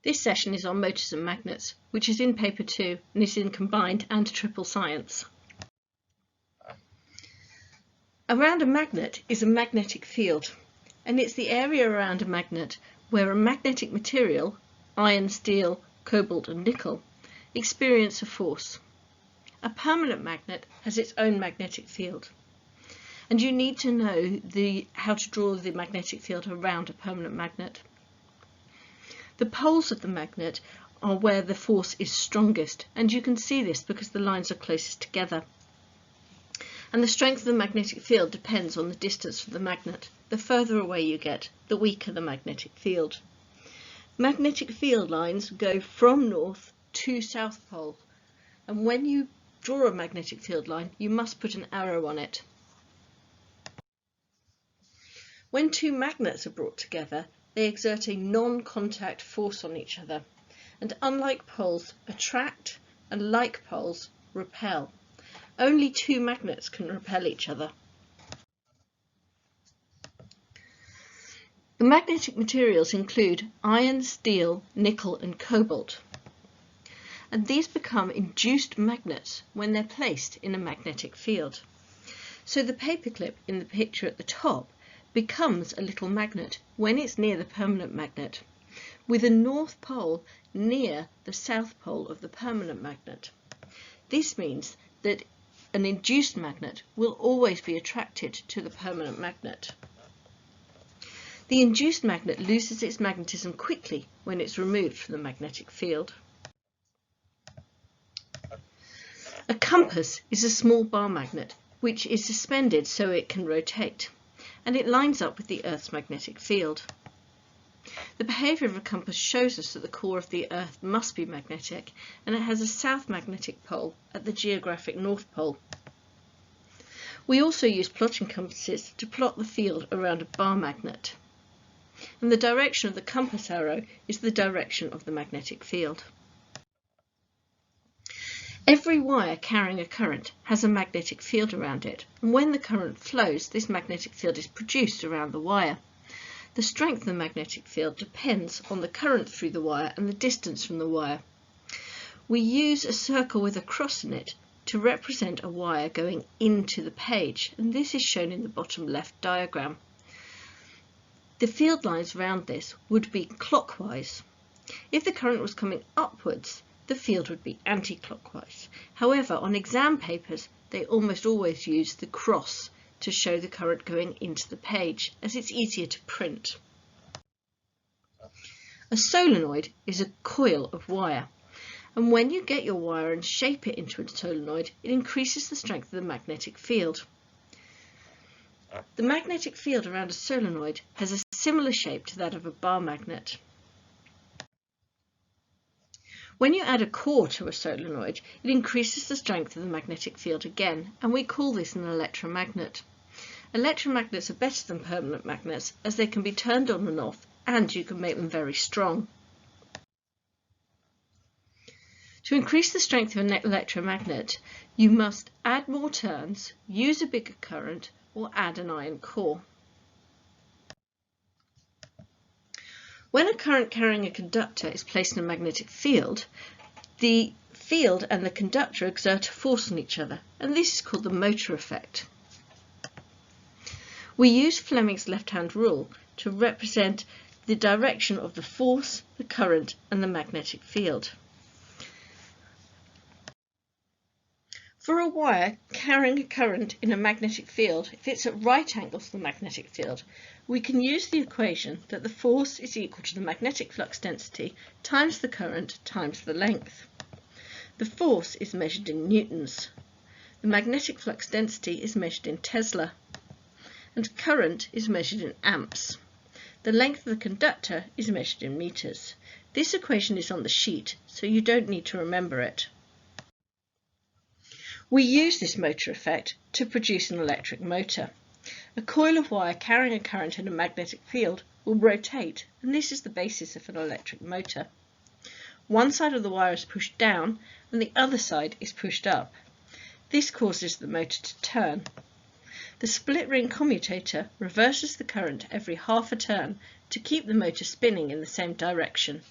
This session is on motors and magnets, which is in paper 2 and is in combined and triple science. Around a magnet is a magnetic field, and it's the area around a magnet where a magnetic material, iron, steel, cobalt and nickel, experience a force. A permanent magnet has its own magnetic field, and you need to know how to draw the magnetic field around a permanent magnet. The poles of the magnet are where the force is strongest, and you can see this because the lines are closest together. And the strength of the magnetic field depends on the distance from the magnet. The further away you get, the weaker the magnetic field. Magnetic field lines go from north to south pole, and when you draw a magnetic field line, you must put an arrow on it. When two magnets are brought together, they exert a non-contact force on each other, and unlike poles attract and like poles repel. Only two magnets can repel each other. The magnetic materials include iron, steel, nickel and cobalt, and these become induced magnets when they're placed in a magnetic field. So the paperclip in the picture at the top becomes a little magnet when it's near the permanent magnet, with a north pole near the south pole of the permanent magnet. This means that an induced magnet will always be attracted to the permanent magnet. The induced magnet loses its magnetism quickly when it's removed from the magnetic field. A compass is a small bar magnet which is suspended so it can rotate, and it lines up with the Earth's magnetic field. The behaviour of a compass shows us that the core of the Earth must be magnetic, and it has a south magnetic pole at the geographic north pole. We also use plotting compasses to plot the field around a bar magnet, and the direction of the compass arrow is the direction of the magnetic field. Every wire carrying a current has a magnetic field around it, and when the current flows, this magnetic field is produced around the wire. The strength of the magnetic field depends on the current through the wire and the distance from the wire. We use a circle with a cross in it to represent a wire going into the page, and this is shown in the bottom left diagram. The field lines around this would be clockwise. If the current was coming upwards, the field would be anti-clockwise. However, on exam papers, they almost always use the cross to show the current going into the page, as it's easier to print. A solenoid is a coil of wire, and when you get your wire and shape it into a solenoid, it increases the strength of the magnetic field. The magnetic field around a solenoid has a similar shape to that of a bar magnet. When you add a core to a solenoid, it increases the strength of the magnetic field again, and we call this an electromagnet. Electromagnets are better than permanent magnets as they can be turned on and off, and you can make them very strong. To increase the strength of an electromagnet, you must add more turns, use a bigger current, or add an iron core. When a current carrying a conductor is placed in a magnetic field, the field and the conductor exert a force on each other, and this is called the motor effect. We use Fleming's left-hand rule to represent the direction of the force, the current, and the magnetic field. For a wire carrying a current in a magnetic field, if it's at right angles to the magnetic field, we can use the equation that the force is equal to the magnetic flux density times the current times the length. The force is measured in newtons. The magnetic flux density is measured in Tesla, and current is measured in amps. The length of the conductor is measured in meters. This equation is on the sheet, so you don't need to remember it. We use this motor effect to produce an electric motor. A coil of wire carrying a current in a magnetic field will rotate, and this is the basis of an electric motor. One side of the wire is pushed down and the other side is pushed up. This causes the motor to turn. The split ring commutator reverses the current every half a turn to keep the motor spinning in the same direction.